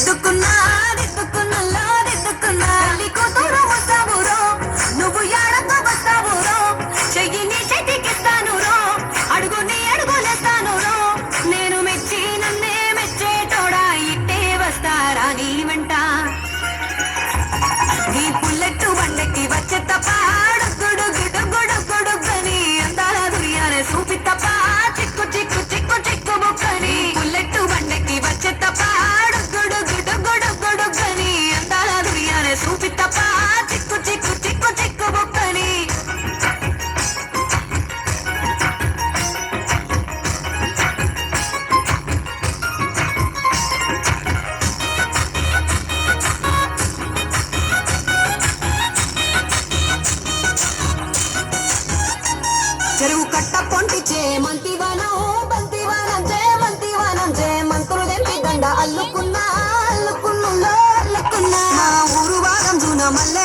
దిద్దుకున్నా దిద్దుకున్నలో దిద్దుకున్నా తల్లి కూతురు వస్తావురో నువ్వు ఎడతో వస్తావురో చెయ్యి నీ చేతికిస్తాను రో అడుగుని అడుగులేస్తాను రో నేను మెచ్చి నన్నే మెచ్చేటోడా ఇట్టే వస్తారా నీ వెంట నీ పుల్లెట్టు బండకి వచ్చే తప్ప అడుగుడు గుడు గుడు గుడుగని అందాల దుర్యానే చూపి తప్ప చిక్కు చిక్కు చిక్కు చిక్కు బుక్కని పుల్లెట్టు బండకి వచ్చే తప్ప అడుగుడు గుడు గుడు గుడుగని అందాల దుర్యానే చూపి తప్ప చిక్కు చిక్కు చిక్కు చిక్కు బుక్కని చెరువు కట్ట పొంటిచే మంతివనం బంతివనం చే మంతులు దెంపి దండ అల్లుకున్నా అల్లుకున్నులో అల్లుకున్నా మా ఊరు వారం జూన మల్లె